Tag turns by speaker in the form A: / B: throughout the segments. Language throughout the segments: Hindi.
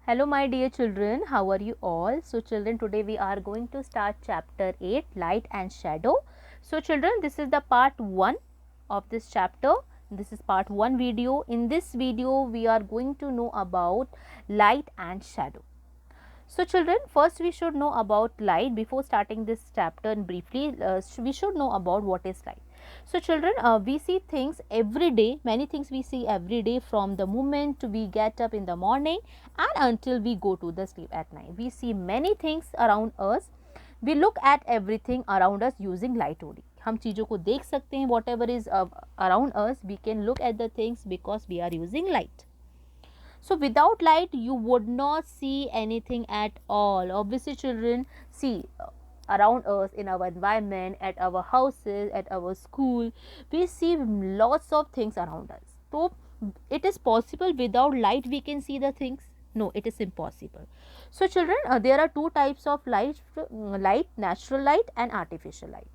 A: Hello my dear children, how are you all? So children, today we are going to start chapter 8, light and shadow. So children, this is the part 1 of this chapter. This is part 1 video. In this video we are going to know about light and shadow. So children, first we should know about light. Before starting this chapter, and briefly we should know about what is light. So children, we see things every day, many things we see every day, from the moment we get up in the morning and until we go to the sleep at night. We see many things around us. We look at everything around us using light only. हम चीज़ों को देख सकते हैं, whatever is around us, we can look at the things because we are using light. So without light you would not see anything at all. Obviously children, see around us, in our environment, at our houses, at our school, we see lots of things around us. So it is possible without light we can see the things? No, it is impossible. So children, there are two types of light, natural light and artificial light.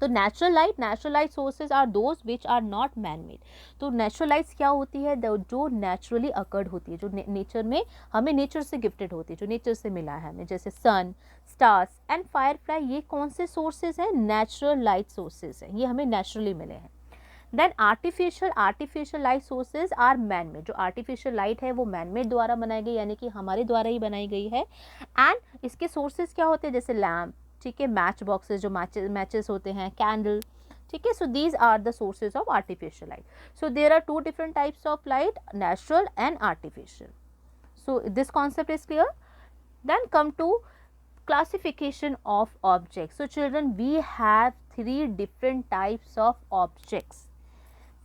A: तो natural light sources are those which are not man made. तो नेचुरल लाइट्स क्या होती है? जो नेचुरली अकर्ड होती है, जो नेचर में हमें नेचर से गिफ्टेड होती है, जो नेचर से मिला है हमें, जैसे सन, स्टार्स एंड फायरफ्लाई. ये कौन से सोर्सेज हैं? नेचुरल लाइट सोर्सेज हैं, ये हमें नेचुरली मिले हैं. Then artificial light sources are man made. जो आर्टिफिशियल लाइट है वो मैन मेड द्वारा बनाई गई, यानी कि हमारे द्वारा ही बनाई गई है. एंड इसके सोर्सेज क्या होते हैं? जैसे लैम्प, ठीक है, मैच बॉक्सेस, जो मैचेस होते हैं, कैंडल, ठीक है. So these are the sources of artificial light. So there are two different types of light, natural and artificial. So this concept is clear. Then come to classification of objects. So children, we have three different types of objects.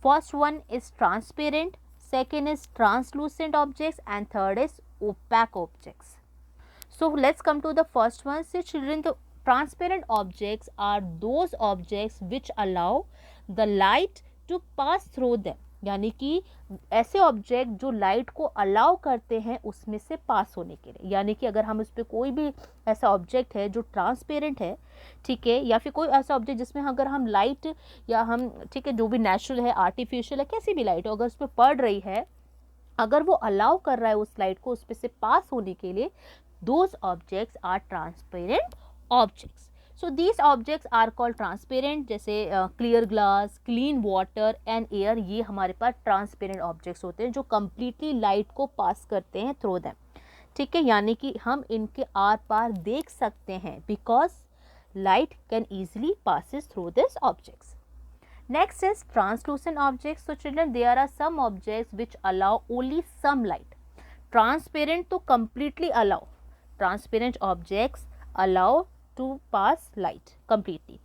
A: First one is transparent, second is translucent objects, and third is opaque objects. So let's come to the first one. So children, the transparent objects are those objects which allow the light to pass through them. यानी कि ऐसे ऑब्जेक्ट जो लाइट को अलाउ करते हैं उसमें से पास होने के लिए. यानी कि अगर हम उस पर कोई भी ऐसा ऑब्जेक्ट है जो ट्रांसपेरेंट है, ठीक है, या फिर कोई ऐसा ऑब्जेक्ट जिसमें अगर हम लाइट, या हम, ठीक है, जो भी नेचुरल है, आर्टिफिशियल है, कैसी भी लाइट हो, अगर उस पर पड़ रही है, अगर वो अलाउ कर रहा है उस लाइट को उस पर से पास होने के लिए, those objects are transparent objects. So these objects are called transparent. जैसे clear glass, clean water and air, ये हमारे पास transparent objects होते हैं जो completely light को pass करते हैं through them. ठीक है, यानी कि हम इनके आर पार देख सकते हैं because light can easily passes through these objects. Next is translucent objects. So children, there are some objects which allow only some light. Transparent तो completely allow. Transparent objects allow to pass light completely,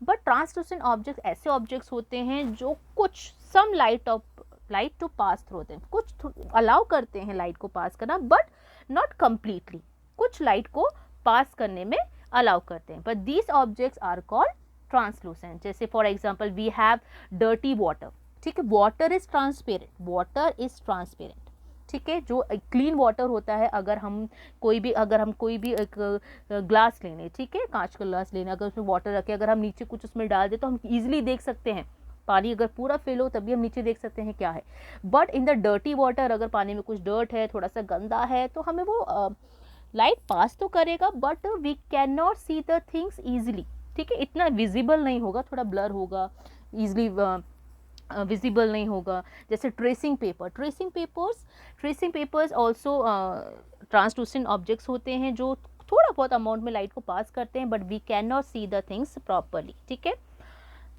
A: but translucent objects ऐसे objects होते हैं जो कुछ some light to pass through them, कुछ allow करते हैं light को pass करना, but not completely. कुछ light को pass करने में allow करते हैं, but these objects are called translucent. जैसे for example we have dirty water, ठीक है, water is transparent, ठीक है. जो क्लीन वाटर होता है, अगर हम कोई भी एक ग्लास लेने, ठीक है, कांच का ग्लास लेने, अगर उसमें वाटर रखे, अगर हम नीचे कुछ उसमें डाल दे तो हम इजीली देख सकते हैं. पानी अगर पूरा फिल हो तभी हम नीचे देख सकते हैं क्या है. But in the dirty water, अगर पानी में कुछ डर्ट है, थोड़ा सा गंदा है, तो हमें वो लाइट पास तो करेगा but we can not see the things easily. ठीक है, इतना विजिबल नहीं होगा, थोड़ा ब्लर होगा, ईजिली विजिबल नहीं होगा. जैसे tracing papers also translucent objects होते हैं जो थोड़ा बहुत अमाउंट में लाइट को पास करते हैं, but we can not see the things properly. ठीक है,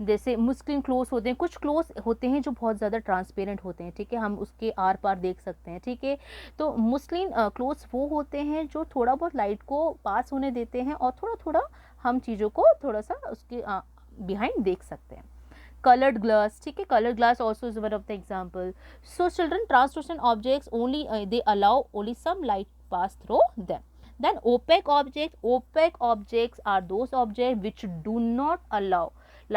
A: जैसे मुस्लिन क्लोथ्स होते हैं, कुछ क्लोथ्स होते हैं जो बहुत ज़्यादा ट्रांसपेरेंट होते हैं, ठीक है, हम उसके आर पार देख सकते हैं. ठीक है, तो मुस्लिन क्लोथ्स वो होते हैं जो थोड़ा बहुत लाइट को पास होने देते हैं और थोड़ा थोड़ा हम चीज़ों को थोड़ा सा उसके बिहाइंड देख सकते हैं. colored glass, ठीक है, colored glass also is one of the example. So children, translucent objects only they allow only some light pass through them. Then opaque objects are those objects which do not allow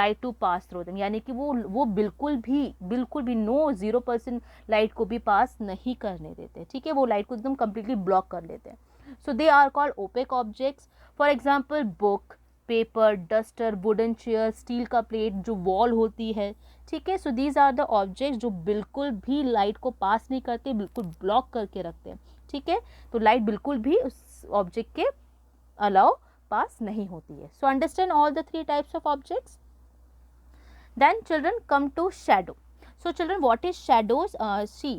A: light to pass through them. यानी कि वो बिल्कुल भी नो 0% लाइट को भी पास नहीं करने देते. ठीक है, वो लाइट को एकदम completely ब्लॉक कर लेते हैं. So they are called opaque objects. For example, book, paper, duster, wooden chair, steel का प्लेट, जो वॉल होती है. ठीक है, so these are the objects जो बिल्कुल भी लाइट को पास नहीं करते, बिल्कुल ब्लॉक करके रखते हैं. ठीक है, तो लाइट बिल्कुल भी उस ऑब्जेक्ट के अलाउ पास नहीं होती है. So understand all the three types of objects. Then children come to shadow. So children, what is shadows? See,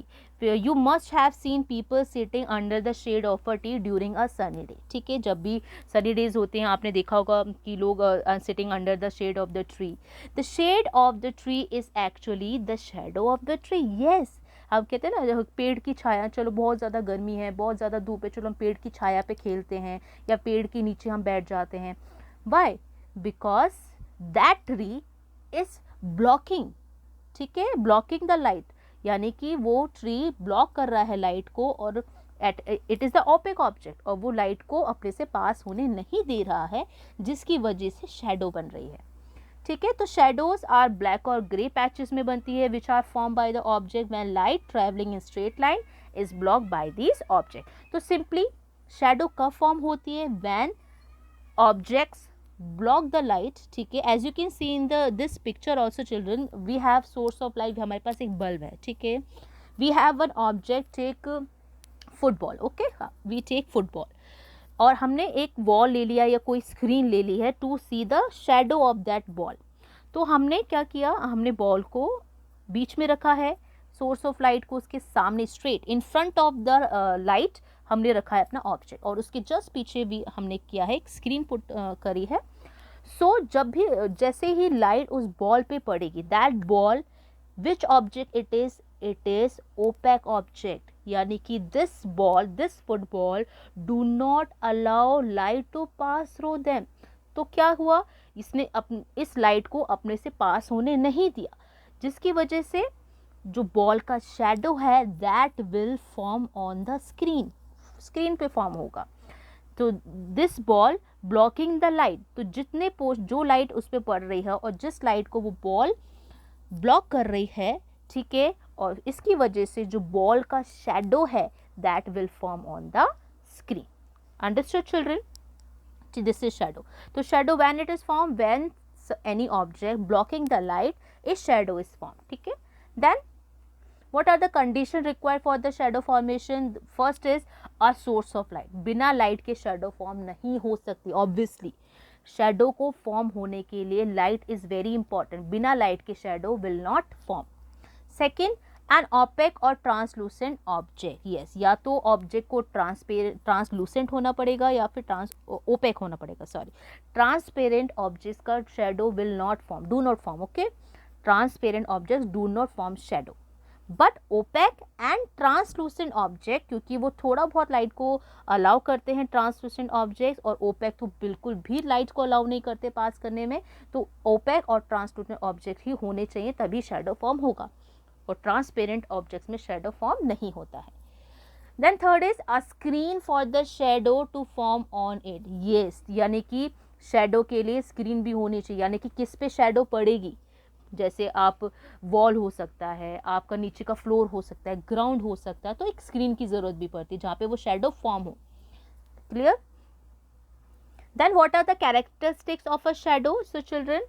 A: you must have seen people sitting under the shade of a tree during a sunny day. ठीक है, जब भी sunny days होते हैं आपने देखा होगा कि लोग sitting under the shade of the tree. The shade of the tree is actually the shadow of the tree. Yes. अब कहते हैं ना पेड़ की छाया, चलो बहुत ज़्यादा गर्मी है, बहुत ज़्यादा धूप है, चलो हम पेड़ की छाया पे खेलते हैं या पेड़ के नीचे हम बैठ जाते हैं. Why? Because that tree is blocking. ठीक है, ब्लॉकिंग द लाइट, यानी कि वो ट्री ब्लॉक कर रहा है लाइट को और it is the opaque object, और वो लाइट को अपने से पास होने नहीं दे रहा है, जिसकी वजह से शेडो बन रही है. ठीक है, तो शेडोज आर ब्लैक और ग्रे पैचेस में बनती है which are form by the object when light travelling in straight line is blocked by these object. तो सिंपली शेडो कब फॉर्म होती है? When objects block the light. ठीक है, as you can see in this picture also children, we have source of light. हमारे पास एक बल्ब है. ठीक है, we have one object, take football. Okay, we take football, और हमने एक वॉल ले लिया या कोई स्क्रीन ले ली है to see the shadow of that ball. तो हमने क्या किया, हमने बॉल को बीच में रखा है, सोर्स ऑफ लाइट को उसके सामने straight in front of the light हमने रखा है अपना ऑब्जेक्ट, और उसके जस्ट पीछे भी हमने किया है एक स्क्रीन पुट करी है. सो जब भी जैसे ही लाइट उस बॉल पे पड़ेगी, that ball which object it is opaque object, यानी कि this ball, this football do not allow light to pass through them. तो क्या हुआ, इसने इस लाइट को अपने से पास होने नहीं दिया, जिसकी वजह से जो बॉल का शेडो है that will form on the screen, screen पे फॉर्म होगा. तो this ball blocking the light, तो जितने जो लाइट उस पर पड़ रही है और जिस लाइट को वो बॉल ब्लॉक कर रही है, ठीक है, और इसकी वजह से जो बॉल का शेडो है that will form on the screen. Understood children? This is shadow. तो shadow when it is form, when any object blocking the light, is shadow is form. ठीक है, then what are the condition required for the shadow formation? First is a source of light. बिना लाइट के शेडो फॉर्म नहीं हो सकती. ऑब्वियसली शेडो को फॉर्म होने के लिए लाइट इज वेरी इंपॉर्टेंट. बिना लाइट के shadow will not form. Second, an opaque और ट्रांसलूसेंट ऑब्जेक्ट. यस, या तो ऑब्जेक्ट को ट्रांसलूसेंट होना पड़ेगा या फिर ओपेक होना पड़ेगा. सॉरी, ट्रांसपेरेंट ऑब्जेक्ट्स का shadow will not form, do not form. Okay, transparent objects do not form shadow. But opaque and translucent object, क्योंकि वो थोड़ा बहुत लाइट को अलाउ करते हैं ट्रांसलूसेंट ऑब्जेक्ट, और ओपेक तो बिल्कुल भी लाइट को अलाउ नहीं करते पास करने में, तो ओपेक और ट्रांसलूसेंट ऑब्जेक्ट ही होने चाहिए तभी शेडो फॉर्म होगा, और ट्रांसपेरेंट ऑब्जेक्ट्स में शेडो फॉर्म नहीं होता है. Then third is a screen for the shadow to form on it. Yes, यानी कि शेडो के लिए स्क्रीन भी होनी चाहिए, यानी कि किस पे शेडो पड़ेगी. जैसे आप वॉल हो सकता है, आपका नीचे का फ्लोर हो सकता है, ग्राउंड हो सकता है, तो एक स्क्रीन की जरूरत भी पड़ती है जहाँ पे वो शेडो फॉर्म हो. Clear? Then what are the characteristics of a shadow? So children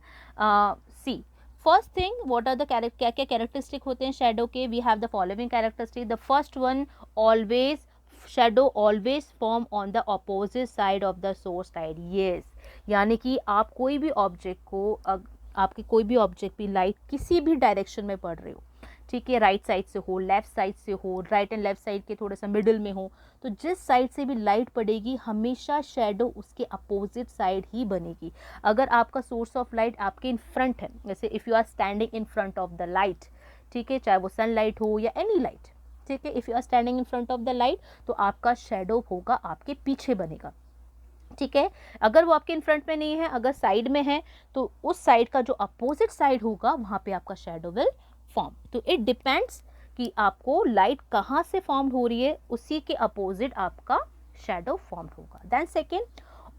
A: see, first thing, what are the क्या क्या कैरेक्टरिस्टिक होते हैं शेडो के? We have the following characteristic. The first one, always shadow always form on the opposite side of the source light. Yes, यानी कि आप कोई भी ऑब्जेक्ट को, आपकी कोई भी ऑब्जेक्ट भी लाइट किसी भी डायरेक्शन में पड़ रही हो, ठीक है, राइट साइड से हो, लेफ्ट साइड से हो, राइट एंड लेफ्ट साइड के थोड़ा सा मिडिल में हो, तो जिस साइड से भी लाइट पड़ेगी हमेशा शेडो उसके अपोजिट साइड ही बनेगी. अगर आपका सोर्स ऑफ लाइट आपके इन फ्रंट है, जैसे if you are standing in front of the light, ठीक है, चाहे वो सनलाइट हो या एनी लाइट, ठीक है, if you are standing in front of the light तो आपका शेडो होगा आपके पीछे बनेगा. ठीक है, अगर वो आपके इन फ्रंट में नहीं है, अगर साइड में है, तो उस साइड का जो अपोजिट साइड होगा वहाँ पे आपका शेडो विल फॉर्म. तो इट डिपेंड्स कि आपको लाइट कहाँ से फॉर्म हो रही है, उसी के अपोजिट आपका शेडो फॉर्म होगा. देन सेकेंड,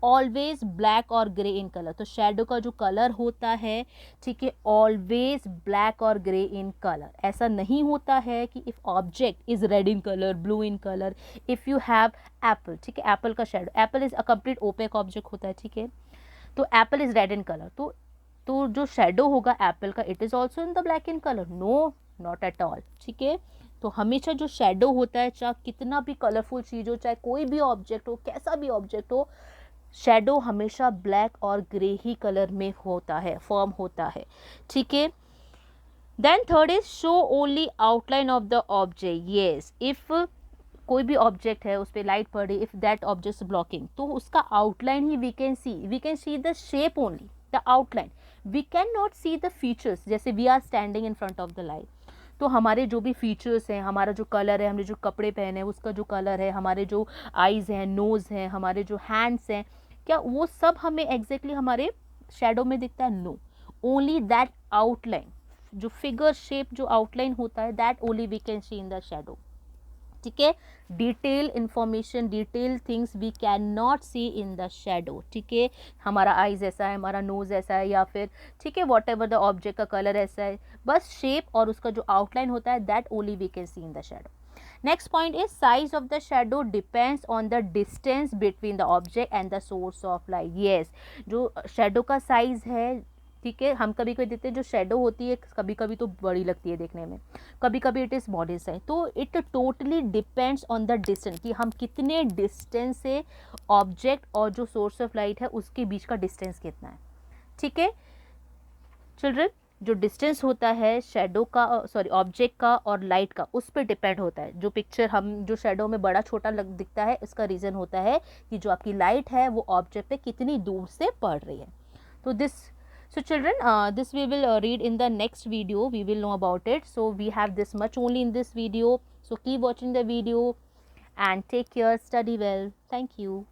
A: ऑलवेज ब्लैक और ग्रे इन कलर. तो शेडो का जो कलर होता है, ठीक है, ऑलवेज ब्लैक और ग्रे इन कलर. ऐसा नहीं होता है कि if object is red in colour, blue in colour, if you have Apple, ठीक है, एप्पल का shadow, Apple is a complete opaque object होता है, ठीक है, तो Apple is red in colour, तो जो शेडो होगा एप्पल का, it is also in the black in colour. No, not at all. ठीक है, तो हमेशा जो शेडो होता है, चाहे कितना भी कलरफुल चीज़ हो, चाहे कोई भी ऑब्जेक्ट हो, कैसा भी ऑब्जेक्ट हो, शेडो हमेशा ब्लैक और ग्रे ही कलर में होता है, फॉर्म होता है, ठीक है। Then third is show only outline of the object. Yes, if कोई भी ऑब्जेक्ट है उस पर लाइट पड़ रही, इफ दैट ऑब्जेक्ट ब्लॉकिंग, तो उसका आउटलाइन ही we can see the shape only, the outline, we can not see the features. जैसे we are standing in front of the light, तो हमारे जो भी फीचर्स हैं, हमारा जो कलर है, हमने जो कपड़े पहने हैं उसका जो कलर है, हमारे जो आईज़ हैं, नोज़ हैं, हमारे जो हैंड्स हैं, क्या वो सब हमें एग्जैक्टली हमारे शेडो में दिखता है? नो, ओनली दैट आउटलाइन, जो फिगर शेप जो आउटलाइन होता है, that only we can see in the shadow, ठीक है। Detail information, detail things we can not see in the shadow, ठीक है। हमारा आईज ऐसा है, हमारा नोज ऐसा है, या फिर ठीक है वॉट एवर द ऑब्जेक्ट का कलर ऐसा है, बस शेप और उसका जो आउटलाइन होता है that only we can see in the shadow. Next point is size of the shadow depends on the distance between the object and the source of light. Yes, जो शेडो का साइज है, ठीक है, हम कभी कभी देखते हैं जो शेडो होती है कभी कभी तो बड़ी लगती है देखने में, कभी कभी इट इज़ स्मॉलेस्ट है, तो it totally depends on the distance, कि हम कितने डिस्टेंस से ऑब्जेक्ट और जो सोर्स ऑफ लाइट है उसके बीच का डिस्टेंस कितना है, ठीक है चिल्ड्रन। जो डिस्टेंस होता है शेडो का, सॉरी ऑब्जेक्ट का और लाइट का, उस पर डिपेंड होता है। जो पिक्चर हम जो शेडो में बड़ा छोटा दिखता है, इसका रीज़न होता है कि जो आपकी लाइट है वो ऑब्जेक्ट पे कितनी दूर से पड़ रही है। तो this, so children, this we will read in the next video, we will know about it. So we have this much only in this video, so keep watching the video and take care, study well. Thank you.